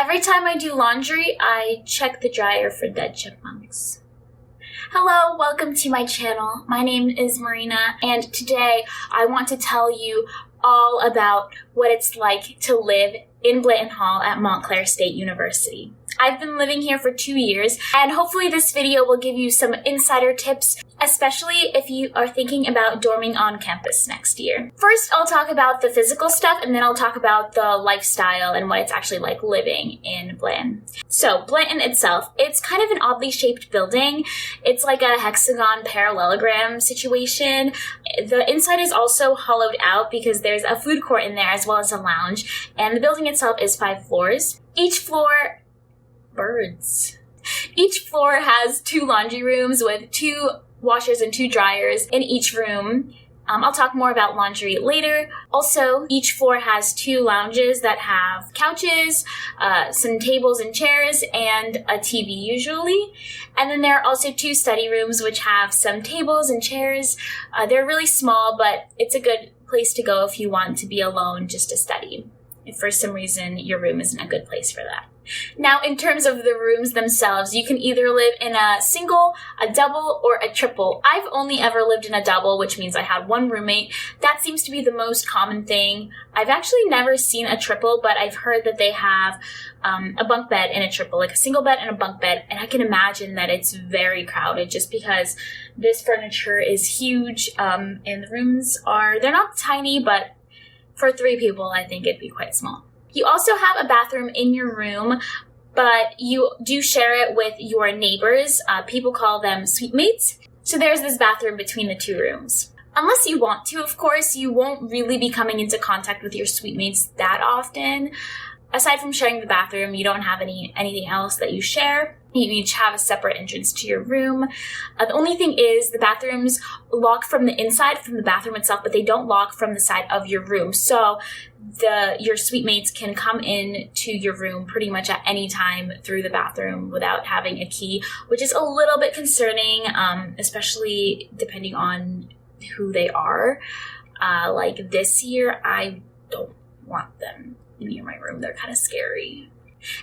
Every time I do laundry, I check the dryer for dead chipmunks. Hello, welcome to my channel. My name is Marina, and today I want to tell you all about what it's like to live in Blanton Hall at Montclair State University. I've been living here for 2 years, and hopefully this video will give you some insider tips, especially if you are thinking about dorming on campus next year. First, I'll talk about the physical stuff, and then I'll talk about the lifestyle and what it's actually like living in Blanton. So, Blanton itself, it's kind of an oddly shaped building. It's like a hexagon parallelogram situation. The inside is also hollowed out because there's a food court in there as well as a lounge, and the building itself is 5 floors. Each floor has 2 laundry rooms with 2 washers and 2 dryers in each room. I'll talk more about laundry later. Also, each floor has 2 lounges that have couches, some tables and chairs, and a TV usually. And then there are also 2 study rooms which have some tables and chairs. They're really small, but it's a good place to go if you want to be alone just to study. If for some reason your room isn't a good place for that. Now, in terms of the rooms themselves, you can either live in a single, a double, or a triple. I've only ever lived in a double, which means I had 1 roommate. That seems to be the most common thing. I've actually never seen a triple, but I've heard that they have a bunk bed in a triple, like a single bed and a bunk bed, and I can imagine that it's very crowded just because this furniture is huge, and the rooms they're not tiny, but for 3 people, I think it'd be quite small. You also have a bathroom in your room, but you do share it with your neighbors. People call them suite mates. So there's this bathroom between the 2 rooms. Unless you want to, of course, you won't really be coming into contact with your suite mates that often. Aside from sharing the bathroom, you don't have anything else that you share. You each have a separate entrance to your room. The only thing is the bathrooms lock from the inside, from the bathroom itself, but they don't lock from the side of your room. So your suite mates can come in to your room pretty much at any time through the bathroom without having a key, which is a little bit concerning, especially depending on who they are. Like this year, I don't want them near my room. They're kind of scary.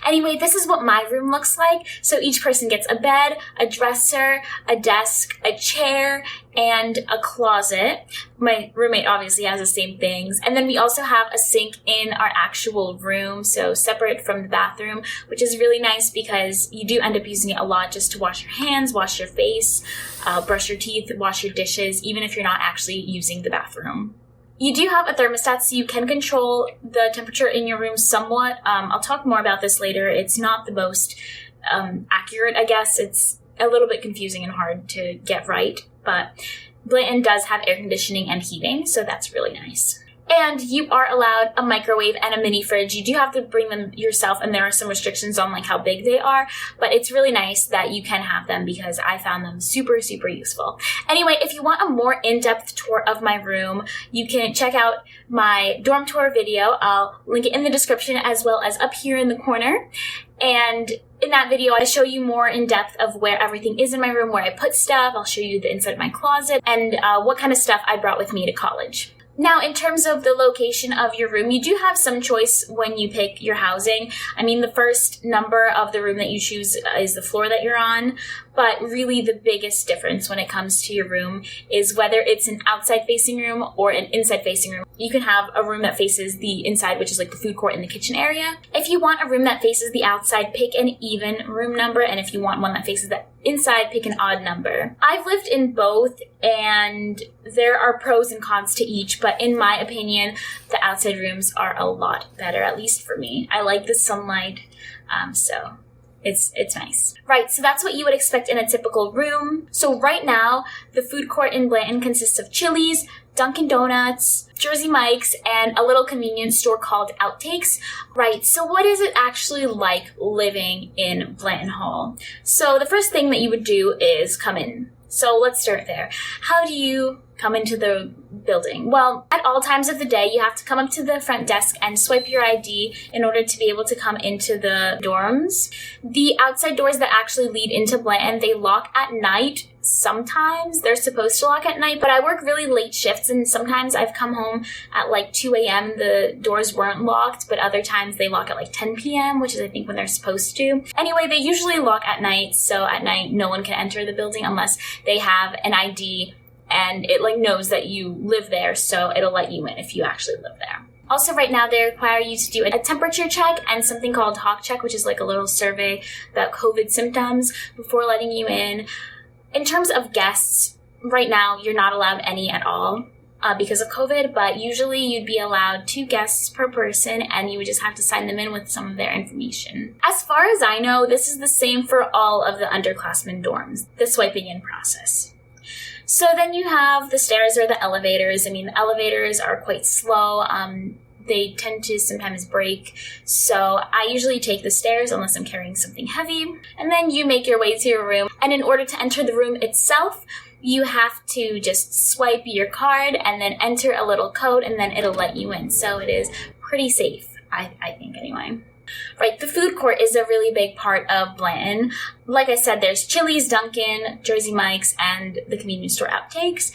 Anyway, this is what my room looks like. So each person gets a bed, a dresser, a desk, a chair, and a closet. My roommate obviously has the same things. And then we also have a sink in our actual room, so separate from the bathroom, which is really nice because you do end up using it a lot just to wash your hands, wash your face, brush your teeth, wash your dishes, even if you're not actually using the bathroom. You do have a thermostat, so you can control the temperature in your room somewhat. I'll talk more about this later. It's not the most accurate, I guess. It's a little bit confusing and hard to get right, but Blanton does have air conditioning and heating, so that's really nice. And you are allowed a microwave and a mini fridge. You do have to bring them yourself, and there are some restrictions on like how big they are, but it's really nice that you can have them because I found them super, super useful. Anyway, if you want a more in-depth tour of my room, you can check out my dorm tour video. I'll link it in the description as well as up here in the corner. And in that video, I show you more in depth of where everything is in my room, where I put stuff. I'll show you the inside of my closet and what kind of stuff I brought with me to college. Now, in terms of the location of your room, you do have some choice when you pick your housing. I mean, the first number of the room that you choose is the floor that you're on, but really the biggest difference when it comes to your room is whether it's an outside-facing room or an inside-facing room. You can have a room that faces the inside, which is like the food court and the kitchen area. If you want a room that faces the outside, pick an even room number, and if you want one that faces the inside, pick an odd number. I've lived in both, and there are pros and cons to each, but in my opinion, the outside rooms are a lot better, at least for me. I like the sunlight, so it's nice. Right, so that's what you would expect in a typical room. So right now, the food court in Blanton consists of Chili's, Dunkin' Donuts, Jersey Mike's, and a little convenience store called Outtakes. Right, so what is it actually like living in Blanton Hall? So the first thing that you would do is come in. So let's start there. How do you come into the building? Well, at all times of the day, you have to come up to the front desk and swipe your ID in order to be able to come into the dorms. The outside doors that actually lead into Blanton, they lock at night sometimes they're supposed to lock at night, but I work really late shifts, and sometimes I've come home at like 2 a.m. The doors weren't locked, but other times they lock at like 10 p.m., which is I think when they're supposed to. Anyway, they usually lock at night, so at night no one can enter the building unless they have an ID and it like knows that you live there, so it'll let you in if you actually live there. Also, right now, they require you to do a temperature check and something called Hawk Check, which is like a little survey about COVID symptoms before letting you in. In terms of guests, right now, you're not allowed any at all because of COVID, but usually you'd be allowed 2 guests per person, and you would just have to sign them in with some of their information. As far as I know, this is the same for all of the underclassmen dorms, the swiping in process. So then you have the stairs or the elevators. I mean, the elevators are quite slow. They tend to sometimes break. So I usually take the stairs unless I'm carrying something heavy. And then you make your way to your room. And in order to enter the room itself, you have to just swipe your card and then enter a little code, and then it'll let you in. So it is pretty safe, I think anyway. Right, the food court is a really big part of Blanton. Like I said, there's Chili's, Dunkin', Jersey Mike's, and the convenience store Outtakes.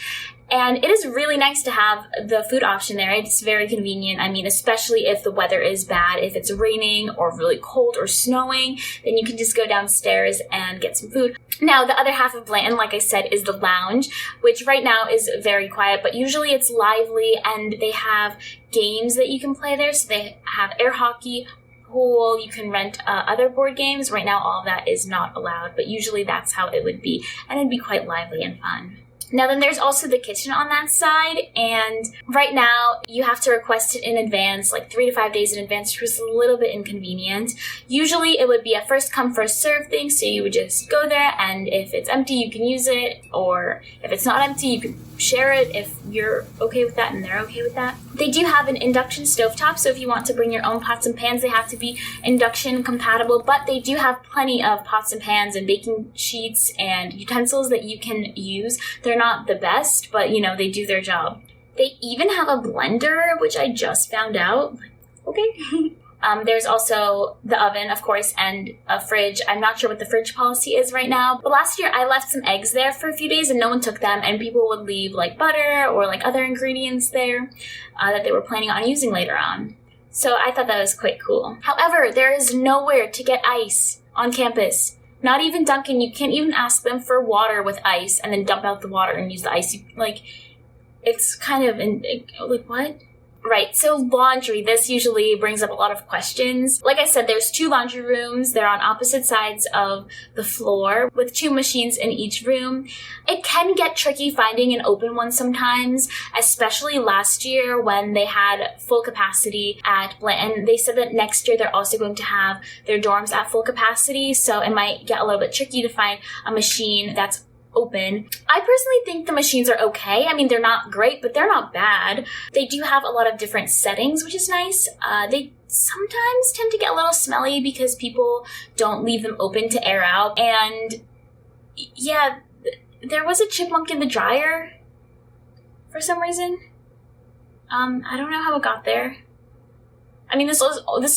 And it is really nice to have the food option there. It's very convenient. I mean, especially if the weather is bad, if it's raining or really cold or snowing, then you can just go downstairs and get some food. Now, the other half of Blanton, like I said, is the lounge, which right now is very quiet, but usually it's lively, and they have games that you can play there. So they have air hockey, pool, you can rent other board games. Right now, all of that is not allowed, but usually that's how it would be, and it'd be quite lively and fun. Now then there's also the kitchen on that side, and right now you have to request it in advance, like 3 to 5 days in advance, which was a little bit inconvenient. Usually it would be a first come first serve thing, so you would just go there, and if it's empty you can use it, or if it's not empty you can share it if you're okay with that and they're okay with that. They do have an induction stovetop, so if you want to bring your own pots and pans, they have to be induction compatible, but they do have plenty of pots and pans and baking sheets and utensils that you can use. They're not the best, but you know, they do their job. They even have a blender, which I just found out. Okay. There's also the oven, of course, and a fridge. I'm not sure what the fridge policy is right now, but last year I left some eggs there for a few days and no one took them, and people would leave like butter or like other ingredients there that they were planning on using later on. So I thought that was quite cool. However, there is nowhere to get ice on campus. Not even Dunkin'. You can't even ask them for water with ice and then dump out the water and use the ice. It's kind of, like, what? Right, so laundry, this usually brings up a lot of questions. Like I said, there's 2 laundry rooms. They're on opposite sides of the floor with 2 machines in each room. It can get tricky finding an open one sometimes, especially last year when they had full capacity at Blanton. They said that next year they're also going to have their dorms at full capacity, so it might get a little bit tricky to find a machine that's open. I personally think the machines are okay. I mean, they're not great, but they're not bad. They do have a lot of different settings, which is nice. They sometimes tend to get a little smelly because people don't leave them open to air out. And yeah, there was a chipmunk in the dryer for some reason. I don't know how it got there. I mean, this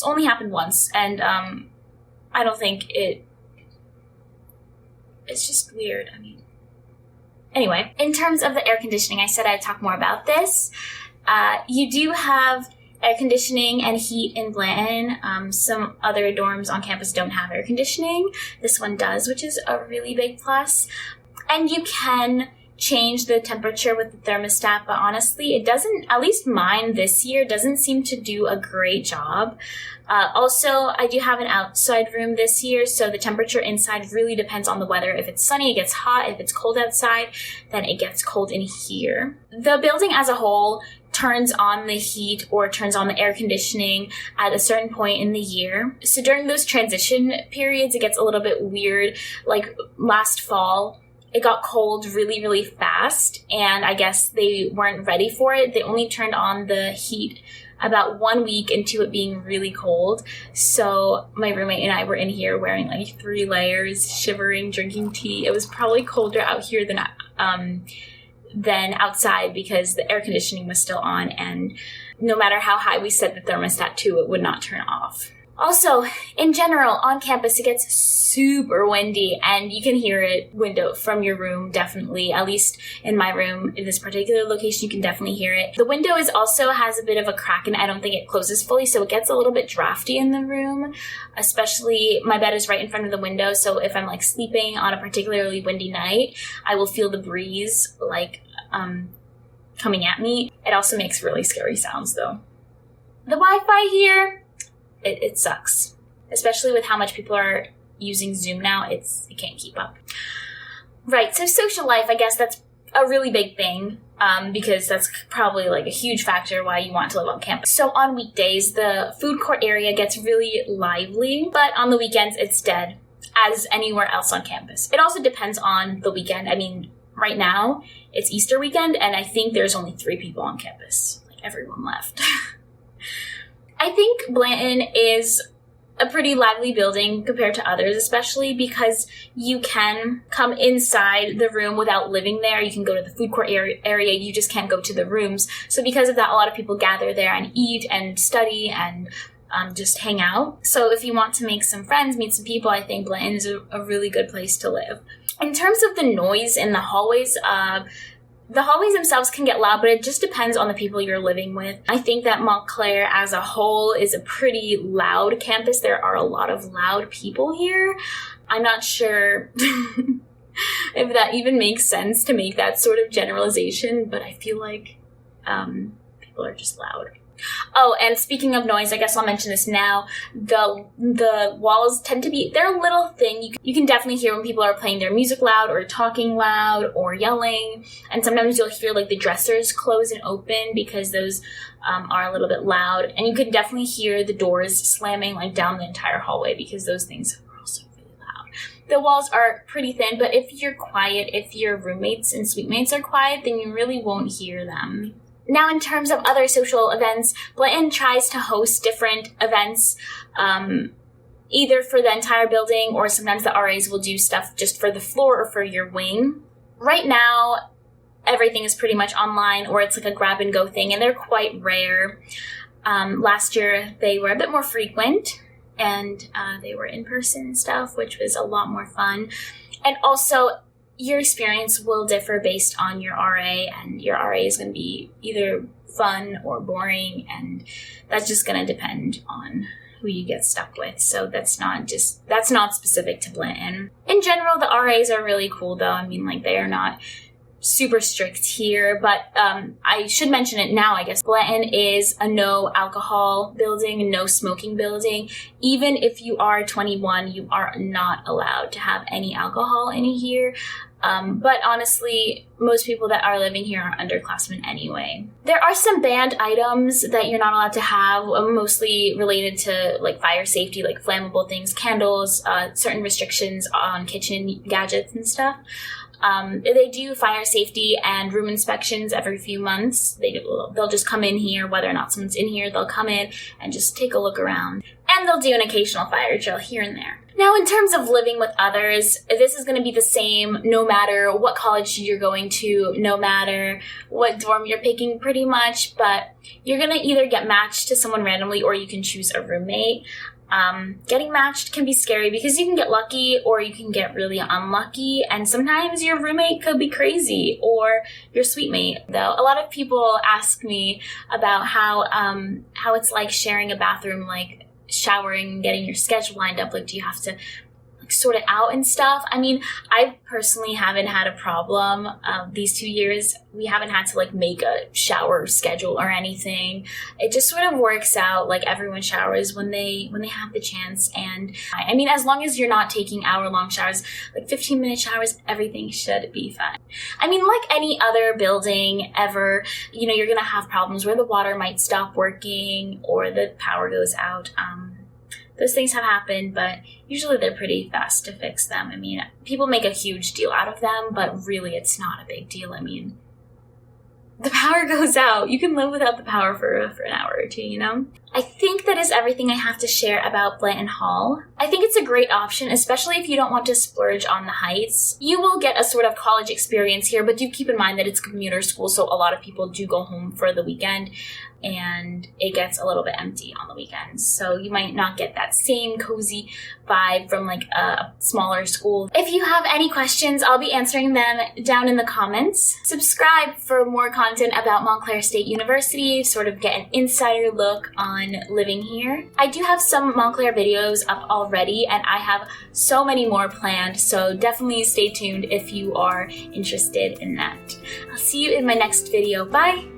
only happened once, and I don't think it's just weird. I mean, anyway, in terms of the air conditioning, I said I'd talk more about this. You do have air conditioning and heat in Blanton. Some other dorms on campus don't have air conditioning. This one does, which is a really big plus. And you can change the temperature with the thermostat, but honestly, it doesn't, at least mine this year, doesn't seem to do a great job. Also, I do have an outside room this year, so the temperature inside really depends on the weather. If it's sunny, it gets hot. If it's cold outside, then it gets cold in here. The building as a whole turns on the heat or turns on the air conditioning at a certain point in the year. So during those transition periods, it gets a little bit weird. Like last fall, it got cold really, really fast, and I guess they weren't ready for it. They only turned on the heat about 1 week into it being really cold. So my roommate and I were in here wearing like 3 layers, shivering, drinking tea. It was probably colder out here than outside because the air conditioning was still on, and no matter how high we set the thermostat to, it would not turn off. Also, in general, on campus, it gets super windy, and you can hear it from your room, definitely. At least in my room, in this particular location, you can definitely hear it. The window also has a bit of a crack, and I don't think it closes fully, so it gets a little bit drafty in the room. Especially, my bed is right in front of the window, so if I'm like sleeping on a particularly windy night, I will feel the breeze coming at me. It also makes really scary sounds, though. The Wi-Fi here, it sucks. Especially with how much people are using Zoom now, it can't keep up. Right, so social life, I guess that's a really big thing, because that's probably like a huge factor why you want to live on campus. So on weekdays, the food court area gets really lively, but on the weekends, it's dead, as anywhere else on campus. It also depends on the weekend. I mean, right now, it's Easter weekend, and I think there's only 3 people on campus. Like, everyone left. I think Blanton is a pretty lively building compared to others, especially because you can come inside the room without living there. You can go to the food court area. You just can't go to the rooms. So because of that, a lot of people gather there and eat and study and just hang out. So if you want to make some friends, meet some people, I think Blanton is a really good place to live. In terms of the noise in the hallways themselves can get loud, but it just depends on the people you're living with. I think that Montclair as a whole is a pretty loud campus. There are a lot of loud people here. I'm not sure if that even makes sense to make that sort of generalization, but I feel like people are just loud. Oh, and speaking of noise, I guess I'll mention this now. The walls tend to be, they're a little thin. You can definitely hear when people are playing their music loud or talking loud or yelling. And sometimes you'll hear like the dressers close and open because those are a little bit loud. And you can definitely hear the doors slamming like down the entire hallway because those things are also really loud. The walls are pretty thin, but if you're quiet, if your roommates and suite mates are quiet, then you really won't hear them. Now, in terms of other social events, Blanton tries to host different events, either for the entire building or sometimes the RAs will do stuff just for the floor or for your wing. Right now, everything is pretty much online or it's like a grab and go thing, and they're quite rare. Last year, they were a bit more frequent, and they were in person stuff, which was a lot more fun. And also, your experience will differ based on your RA, and your RA is going to be either fun or boring, and that's just going to depend on who you get stuck with. So that's not specific to Blanton. In general, the RAs are really cool though. I mean, like, they are not super strict here, but I should mention it now, I guess. Blanton is a no alcohol building, no smoking building. Even if you are 21, you are not allowed to have any alcohol in here. But honestly, most people that are living here are underclassmen anyway. There are some banned items that you're not allowed to have, mostly related to like fire safety, like flammable things, candles, certain restrictions on kitchen gadgets and stuff. They do fire safety and room inspections every few months. They'll just come in here, whether or not someone's in here, they'll come in and just take a look around. And they'll do an occasional fire drill here and there. Now, in terms of living with others, this is going to be the same no matter what college you're going to, no matter what dorm you're picking pretty much, but you're going to either get matched to someone randomly or you can choose a roommate. Getting matched can be scary because you can get lucky or you can get really unlucky, and sometimes your roommate could be crazy or your suite mate. Though a lot of people ask me about how it's like sharing a bathroom, like showering and getting your schedule lined up. Like, do you have to like sort it out and stuff? I mean, I personally haven't had a problem. These 2 years, we haven't had to like make a shower schedule or anything. It just sort of works out. Like, everyone showers when they have the chance. And I mean, as long as you're not taking hour-long showers, like 15-minute showers, everything should be fine. I mean, like any other building ever, you're going to have problems where the water might stop working or the power goes out. Those things have happened, but usually they're pretty fast to fix them. I mean, people make a huge deal out of them, but really it's not a big deal. I mean, the power goes out. You can live without the power for an hour or two, I think that is everything I have to share about Blanton Hall. I think it's a great option, especially if you don't want to splurge on the Heights. You will get a sort of college experience here, but do keep in mind that it's a commuter school, so a lot of people do go home for the weekend, and it gets a little bit empty on the weekends. So you might not get that same cozy vibe from like a smaller school. If you have any questions, I'll be answering them down in the comments. Subscribe for more content about Montclair State University, sort of get an insider look on living here. I do have some Montclair videos up already, and I have so many more planned, so definitely stay tuned if you are interested in that. I'll see you in my next video. Bye!